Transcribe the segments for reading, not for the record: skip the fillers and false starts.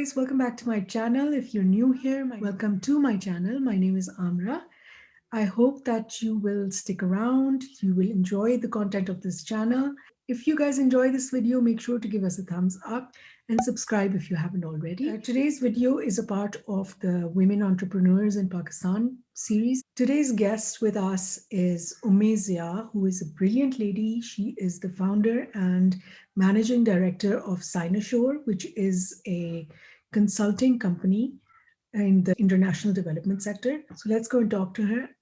guys, welcome back to my channel. If you're new here, welcome to my channel. My name is Amra. I hope that you will stick around. You will enjoy the content of this channel. If you guys enjoy this video, make sure to give us a thumbs up and subscribe if you haven't already. Today's video is a part of the Women Entrepreneurs in Pakistan series. Today's guest with us is Zia, who is a brilliant lady. She is the founder and managing director of Sinosure, which is a consulting company in the international development sector. So let's go and talk to her.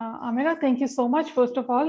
Amira, thank you so much first of all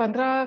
15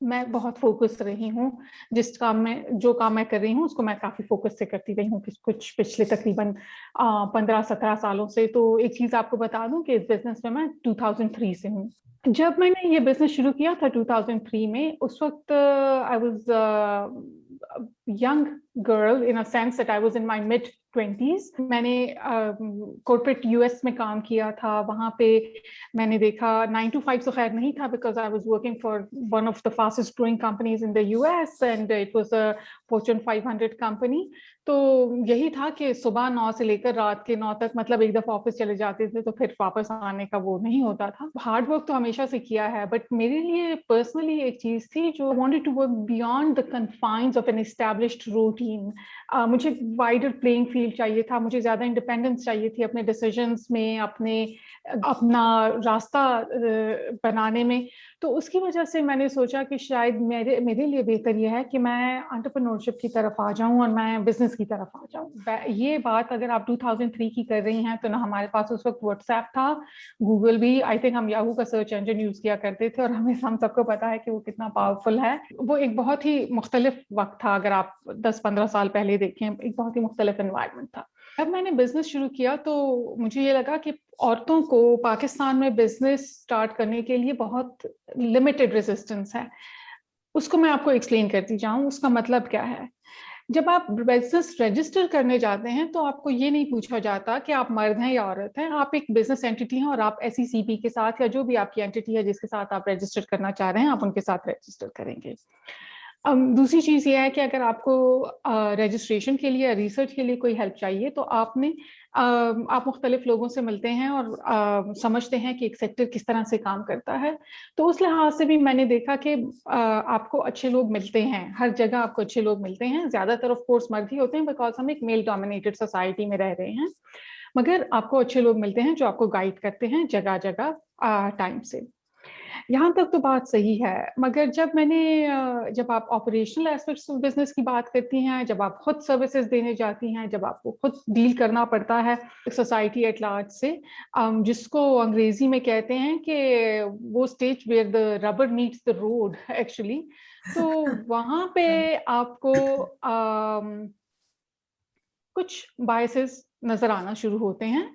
میں بہت focus رہی ہوں. جو کام میں کر رہی ہوں اس کو میں کافی فوکس سے کرتی رہی ہوں کچھ پچھلے تقریباً 15-17 سالوں سے. تو ایک چیز آپ کو بتا دوں کہ اس بزنس میں 2003 سے ہوں. جب میں نے یہ بزنس شروع کیا تھا 2003 میں, اس وقت I was young girl in sense that I was in my mid 20s. میں نے کارپوریٹ US میں کام کیا تھا. وہاں پہ میں نے دیکھا 9 to 5 تو خیر نہیں تھا, because I was working for one of the fastest growing companies in the US and it was a fortune 500 company. تو یہی تھا کہ صبح 9 سے لے کر رات کے 9 تک, مطلب ایک دفعہ آفس چلے جاتے تھے تو پھر واپس آنے کا وہ نہیں ہوتا تھا. ہارڈ ورک تو ہمیشہ سے کیا ہے, بٹ میرے لیے پرسنلی ایک چیز تھی جو wanted to work beyond the confines of an established routine. مجھے وائڈر پلینگ فیلڈ چاہیے تھا, مجھے زیادہ انڈیپینڈنس چاہیے تھی اپنے ڈیسیژنس میں, اپنا راستہ بنانے میں. تو اس کی وجہ سے میں نے سوچا کہ شاید میرے لیے بہتر یہ ہے کہ میں انٹرپرینورشپ کی طرف آ جاؤں اور میں بزنس کی طرف آ جاؤں. یہ بات اگر آپ 2003 کی کر رہی ہیں تو نہ ہمارے پاس اس وقت واٹس ایپ تھا, گوگل بھی, آئی تھنک ہم یاہو کا سرچ انجن یوز کیا کرتے تھے, اور ہم سب کو پتا ہے کہ وہ کتنا پاورفل ہے. وہ ایک بہت ہی مختلف وقت تھا, اگر آپ 10-15 سال پہلے دیکھیں ایک بہت ہی مختلف انوائرمنٹ تھا. جب میں نے بزنس شروع کیا تو مجھے یہ لگا کہ عورتوں کو پاکستان میں بزنس سٹارٹ کرنے کے لیے بہت لمیٹڈ ریزسٹنس ہے. اس کو میں آپ کو ایکسپلین کرتی جاؤں, اس کا مطلب کیا ہے. جب آپ بزنس رجسٹر کرنے جاتے ہیں تو آپ کو یہ نہیں پوچھا جاتا کہ آپ مرد ہیں یا عورت ہیں. آپ ایک بزنس اینٹی ہیں اور آپ SECP کے ساتھ یا جو بھی آپ کی اینٹی ہے جس کے ساتھ آپ رجسٹر کرنا چاہ رہے ہیں, آپ ان کے ساتھ رجسٹر کریں گے. دوسری چیز یہ ہے کہ اگر آپ کو رجسٹریشن کے لیے, ریسرچ کے لیے کوئی ہیلپ چاہیے تو آپ مختلف لوگوں سے ملتے ہیں اور سمجھتے ہیں کہ ایک سیکٹر کس طرح سے کام کرتا ہے. تو اس لحاظ سے بھی میں نے دیکھا کہ آپ کو اچھے لوگ ملتے ہیں, ہر جگہ آپ کو اچھے لوگ ملتے ہیں. زیادہ تر آف کورس مرد ہی ہوتے ہیں, بیکاز ہم ایک میل ڈومینیٹڈ سوسائٹی میں رہ رہے ہیں, مگر آپ کو اچھے لوگ ملتے ہیں جو آپ کو گائیڈ کرتے ہیں جگہ جگہ ٹائم سے. یہاں تک تو بات صحیح ہے, مگر جب آپ آپریشنل ایسپیکٹس آف بزنس کی بات کرتی ہیں, جب آپ خود سروسز دینے جاتی ہیں, جب آپ کو خود ڈیل کرنا پڑتا ہے سوسائٹی ایٹ لارج سے, جس کو انگریزی میں کہتے ہیں کہ وہ stage where the rubber meets the road actually, تو وہاں پہ آپ کو کچھ بائسز نظر آنا شروع ہوتے ہیں.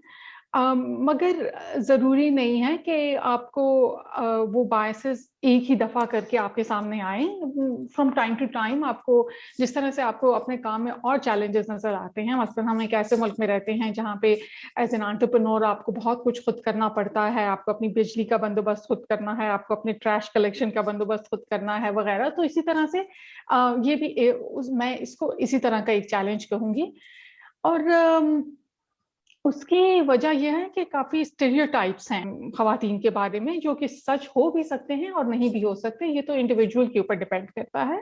مگر ضروری نہیں ہے کہ آپ کو وہ بائسز ایک ہی دفعہ کر کے آپ کے سامنے آئیں. فرام ٹائم ٹو ٹائم آپ کو جس طرح سے آپ کو اپنے کام میں اور چیلنجز نظر آتے ہیں, مثلا ہم ایک ایسے ملک میں رہتے ہیں جہاں پہ ایز این انٹرپرینور آپ کو بہت کچھ خود کرنا پڑتا ہے. آپ کو اپنی بجلی کا بندوبست خود کرنا ہے, آپ کو اپنے ٹریش کلیکشن کا بندوبست خود کرنا ہے وغیرہ. تو اسی طرح سے یہ بھی میں اس کو اسی طرح کا ایک چیلنج کہوں گی. اور اس کی وجہ یہ ہے کہ کافی اسٹیریوٹائپس ہیں خواتین کے بارے میں, جو کہ سچ ہو بھی سکتے ہیں اور نہیں بھی ہو سکتے. یہ تو انڈیویجول کے اوپر ڈیپینڈ کرتا ہے.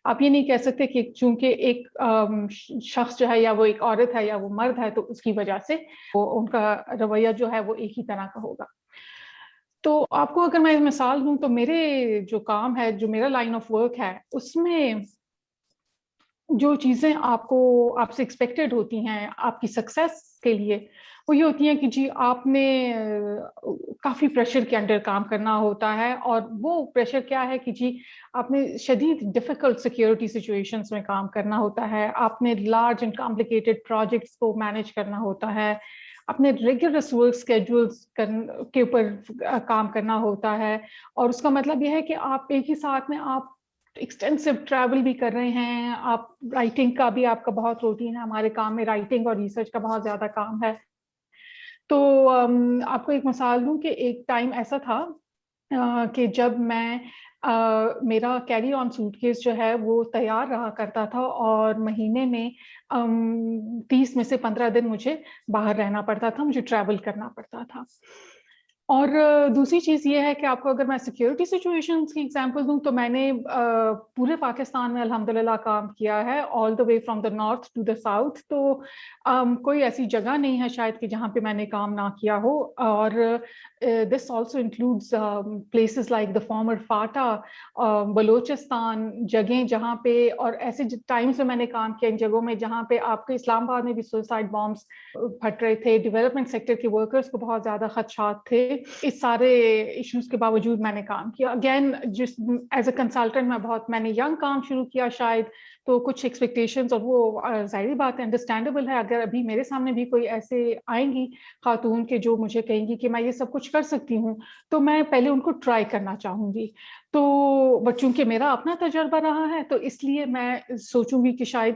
آپ یہ نہیں کہہ سکتے کہ چونکہ ایک شخص جو ہے یا وہ ایک عورت ہے یا وہ مرد ہے تو اس کی وجہ سے ان کا رویہ جو ہے وہ ایک ہی طرح کا ہوگا. تو آپ کو اگر میں مثال دوں تو میرے جو کام ہے, جو میرا لائن آف ورک ہے, اس میں جو چیزیں آپ سے ایکسپیکٹڈ ہوتی ہیں آپ کی سکسیس کے لیے, وہ یہ ہوتی ہیں کہ جی آپ نے کافی پریشر کے انڈر کام کرنا ہوتا ہے. اور وہ پریشر کیا ہے کہ جی آپ نے شدید ڈیفیکلٹ سیکیورٹی سچویشنز میں کام کرنا ہوتا ہے, آپ نے لارج اینڈ کمپلیکیٹڈ پروجیکٹس کو مینیج کرنا ہوتا ہے, اپنے ریگولر ورک اسکیڈولس کے اوپر کام کرنا ہوتا ہے. اور اس کا مطلب یہ ہے کہ آپ ایک ہی ساتھ میں آپ ایکسٹینسو ٹریول بھی کر رہے ہیں, آپ رائٹنگ کا بھی آپ کا بہت روٹین ہے. ہمارے کام میں رائٹنگ اور ریسرچ کا بہت زیادہ کام ہے. تو آپ کو ایک مثال دوں کہ ایک ٹائم ایسا تھا کہ جب میرا کیری آن سوٹ کیس جو ہے وہ تیار رہا کرتا تھا, اور مہینے میں 30 میں سے 15 دن مجھے باہر رہنا پڑتا تھا, مجھے ٹریول کرنا پڑتا تھا. اور دوسری چیز یہ ہے کہ آپ کو اگر میں سیکیورٹی سچویشنز کی ایگزامپل دوں تو میں نے پورے پاکستان میں الحمدللہ کام کیا ہے, all the way from the north to the south. تو کوئی ایسی جگہ نہیں ہے شاید کہ جہاں پہ میں نے کام نہ کیا ہو. اور this also includes places like the former FATA, Balochistan, جگہیں جہاں پہ, اور ایسے ٹائمس میں نے کام کیا ان جگہوں میں جہاں پہ آپ کے اسلام آباد میں بھی سوسائڈ بامبس پھٹ رہے تھے. ڈیولپمنٹ سیکٹر کے ورکرز کو بہت زیادہ خدشات تھے اس سارے ایشوز کے باوجود میں نے کام کیا. اگین جس ایز اے کنسلٹنٹ میں نے ینگ کام شروع کیا شاید, تو کچھ ایکسپیکٹیشنز, اور وہ ظاہری بات ہے, انڈرسٹینڈیبل ہے. اگر ابھی میرے سامنے بھی کوئی ایسے آئیں گی خاتون کے جو مجھے کہیں گی کہ میں یہ سب کچھ کر سکتی ہوں, تو میں پہلے ان کو ٹرائی کرنا چاہوں گی. تو چونکہ میرا اپنا تجربہ رہا ہے تو اس لیے میں سوچوں گی کہ شاید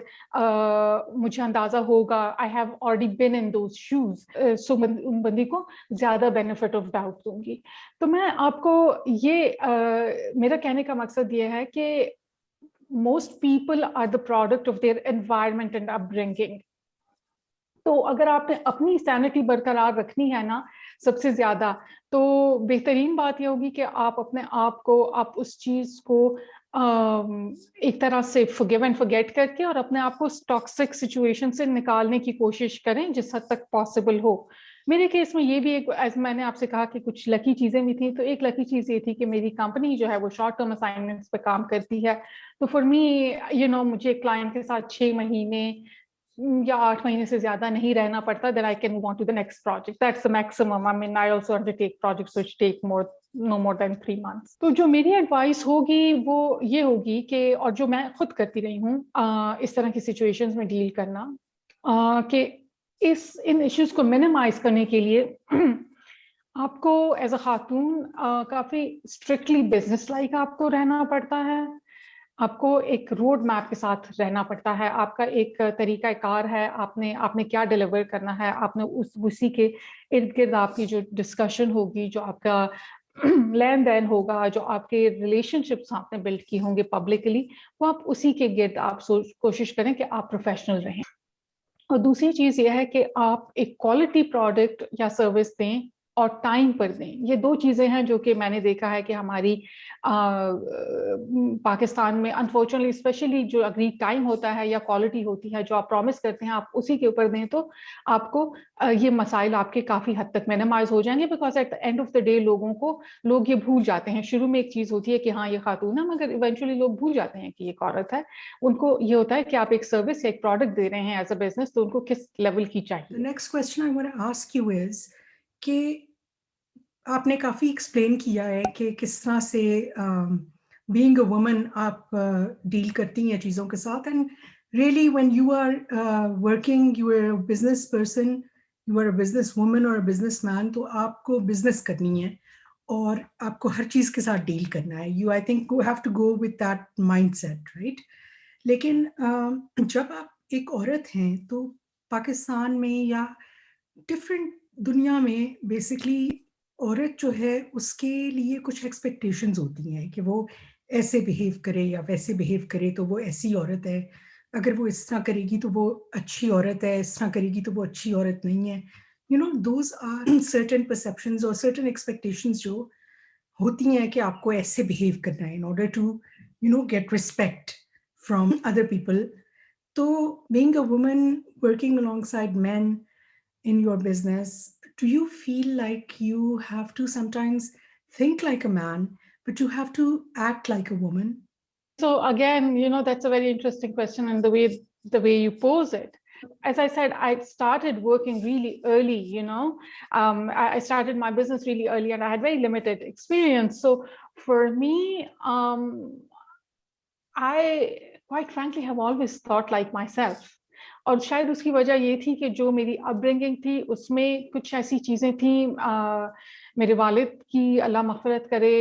مجھے اندازہ ہوگا, I have already been in those shows, so ان بندی کو زیادہ بینیفٹ آف ڈاؤٹ دوں گی. تو میں آپ کو میرا کہنے کا مقصد یہ ہے کہ most people are the product of their environment and upbringing. تو اگر آپ نے اپنی سینٹی برقرار رکھنی ہے نا سب سے زیادہ, تو بہترین بات یہ ہوگی کہ آپ اپنے آپ کو, آپ اس چیز کو ایک طرح سے forgive and forget کر کے اور اپنے آپ کو ٹاکسک سچویشن سے نکالنے کی کوشش کریں جس حد تک پاسبل ہو. میرے کیس میں یہ بھی ایک, ایز میں نے آپ سے کہا کہ کچھ لکی چیزیں بھی تھیں, تو ایک لکی چیز یہ تھی کہ میری کمپنی جو ہے وہ شارٹ ٹرم اسائنمنٹس پہ کام کرتی ہے. تو فار می مجھے کلائنٹ کے ساتھ 6 مہینے یا 8 مہینے سے زیادہ نہیں رہنا پڑتا. then I can move on to the next project. That's the maximum. I mean, I also undertake projects which take no more than 3 months. تو جو میری ایڈوائس ہوگی وہ یہ ہوگی کہ, اور جو میں خود کرتی رہی ہوں اس طرح کی سچویشنز میں ڈیل کرنا, کہ ان ایشوز کو منیمائز کرنے کے لیے آپ کو ایز اے خاتون کافی اسٹرکٹلی بزنس لائک آپ کو رہنا پڑتا ہے. آپ کو ایک روڈ میپ کے ساتھ رہنا پڑتا ہے. آپ کا ایک طریقہ کار ہے, آپ نے کیا ڈیلیور کرنا ہے, آپ نے اسی کے ارد گرد آپ کی جو ڈسکشن ہوگی, جو آپ کا لین دین ہوگا, جو آپ کے ریلیشن شپس آپ نے بلڈ کی ہوں گے پبلکلی, وہ آپ اسی کے گرد آپ کوشش کریں کہ آپ پروفیشنل رہیں. اور دوسری چیز یہ ہے کہ آپ ایک کوالٹی پروڈکٹ یا سروس دیں اور ٹائم پر دیں. یہ 2 چیزیں ہیں جو کہ میں نے دیکھا ہے کہ ہماری پاکستان میں انفارچونیٹلی اسپیشلی جو اگریڈ ٹائم ہوتا ہے یا کوالٹی ہوتی ہے جو آپ پرومس کرتے ہیں, آپ اسی کے اوپر دیں تو آپ کو یہ مسائل آپ کے کافی حد تک مینیمائز ہو جائیں گے. Because at the end of the day لوگ یہ بھول جاتے ہیں. شروع میں ایک چیز ہوتی ہے کہ ہاں یہ خاتون ہے, مگر ایونچولی لوگ بھول جاتے ہیں کہ یہ ایک عورت ہے. ان کو یہ ہوتا ہے کہ آپ ایک سروس یا ایک پروڈکٹ دے رہے ہیں ایز اے بزنس, تو ان کو کس لیول کی چاہیے. Next question I want to ask you is کہ آپ نے کافی ایکسپلین کیا ہے کہ کس طرح سے بینگ اے وومن آپ ڈیل کرتی ہیں چیزوں کے ساتھ. And really when you are working, you are a business person, you are a business woman اور بزنس مین, تو آپ کو بزنس کرنی ہے اور آپ کو ہر چیز کے ساتھ ڈیل کرنا ہے. You I think have to go with that mindset, right? لیکن جب آپ ایک عورت ہیں تو پاکستان میں یا ڈفرینٹ دنیا میں بیسکلی عورت جو ہے اس کے لیے کچھ ایکسپیکٹیشنز ہوتی ہیں کہ وہ ایسے بہیو کرے یا ویسے بہیو کرے تو وہ ایسی عورت ہے, اگر وہ اس طرح کرے گی تو وہ اچھی عورت ہے, اس طرح کرے گی تو وہ اچھی عورت نہیں ہے. دوز آر سرٹن پرسیپشنز اور سرٹن ایکسپیکٹیشنز جو ہوتی ہیں کہ آپ کو ایسے بہیو کرنا ہے in order to get respect from other people. تو being a woman working alongside men in your business, do you feel like you have to sometimes think like a man, but you have to act like a woman? So again, that's a very interesting question, and the way you pose it. As I said, I started working really early, I started my business really early and I had very limited experience. So for me, I quite frankly have always thought like myself. اور شاید اس کی وجہ یہ تھی کہ جو میری اپ bringing تھی اس میں کچھ ایسی چیزیں تھیں. میرے والد کی اللہ مغفرت کرے,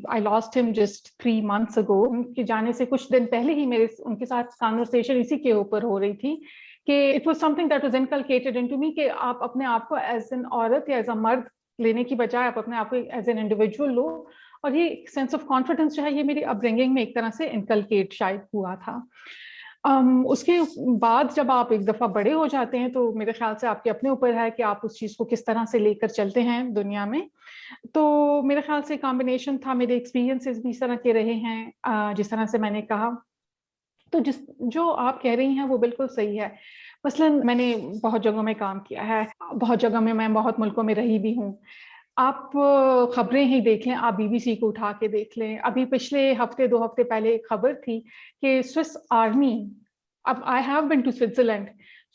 I lost him just 3 months ago. ان کے جانے سے کچھ دن پہلے ہی میرے ان کے ساتھ کانورسیشن اسی کے اوپر ہو رہی تھی کہ it was something that was inculcated into me کہ آپ اپنے آپ کو ایز این عورت یا ایز اے مرد لینے کی بجائے آپ اپنے آپ کو ایز این انڈیویجول لو. اور یہ سینس آف کانفیڈنس جو ہے یہ میری اپ برنگنگ میں ایک طرح سے انکلکیٹ شاید ہوا تھا. اس کے بعد جب آپ ایک دفعہ بڑے ہو جاتے ہیں تو میرے خیال سے آپ کے اپنے اوپر ہے کہ آپ اس چیز کو کس طرح سے لے کر چلتے ہیں دنیا میں. تو میرے خیال سے کمبینیشن تھا, میرے ایکسپیرینسز بھی اس طرح کے رہے ہیں جس طرح سے میں نے کہا. تو جو آپ کہہ رہی ہیں وہ بالکل صحیح ہے. مثلاً میں نے بہت جگہوں میں کام کیا ہے, بہت جگہ میں بہت ملکوں میں رہی بھی ہوں. آپ خبریں ہی دیکھ لیں, آپ BBC کو اٹھا کے دیکھ لیں. ابھی پچھلے ہفتے 2 ہفتے پہلے ایک خبر تھی کہ سوئس آرمی, اب I have been to Switzerland,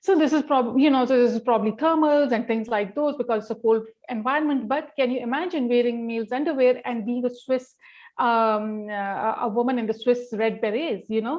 So this is probably thermals and things like those because it's a cold environment. But can you imagine wearing male's underwear and being a Swiss, a woman in the Swiss Red Berets, you know?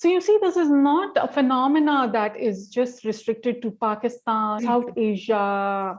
So you see, this is not a phenomena that is just restricted to Pakistan, South Asia,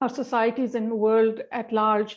or societies in the world at large.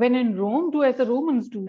when in Rome do as the Romans do।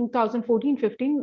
2014-15,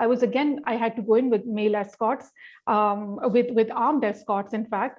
I had to go in with male escorts, with armed escorts in fact।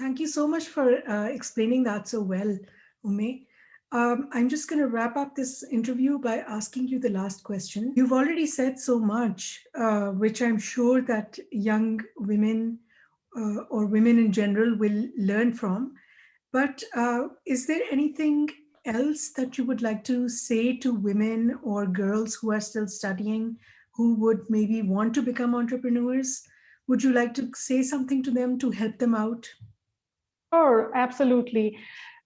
thank you so much for explaining that so well, Ume. I'm just going to wrap up this interview by asking you the last question. You've already said so much, which I'm sure that young women or women in general will learn from. But is there anything else that you would like to say to women or girls who are still studying, who would maybe want to become entrepreneurs? Would you like to say something to them to help them out? Sure, absolutely.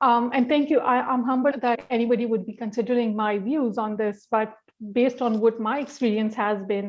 And thank you. I'm humbled that anybody would be considering my views on this, but based on what my experience has been,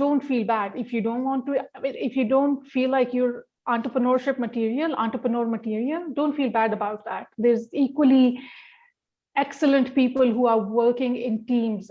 don't feel bad if you don't want to, if you don't feel like you're entrepreneur material, don't feel bad about that. There's equally excellent people who are working in teams।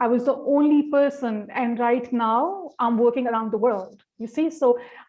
I was the only person, and right now I'm working around the world, you see। So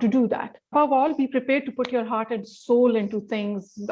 to do that. Above all, be prepared to put your heart and soul into things.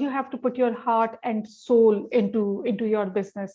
you have to put your heart and soul into your business.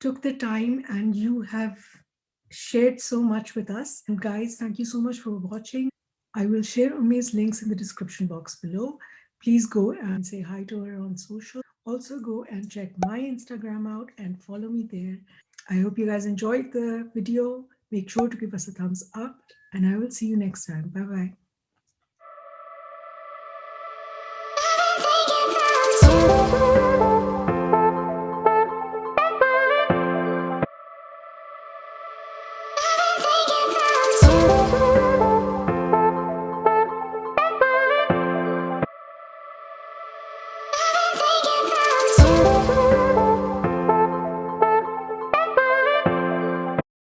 took the time and you have shared so much with us. And guys, thank you so much for watching. I will share Ume's links in the description box below. Please go and say hi to her on social. Also go and check my Instagram out and follow me there. I hope you guys enjoyed the video. Make sure to give us a thumbs up and I will see you next time. Bye bye.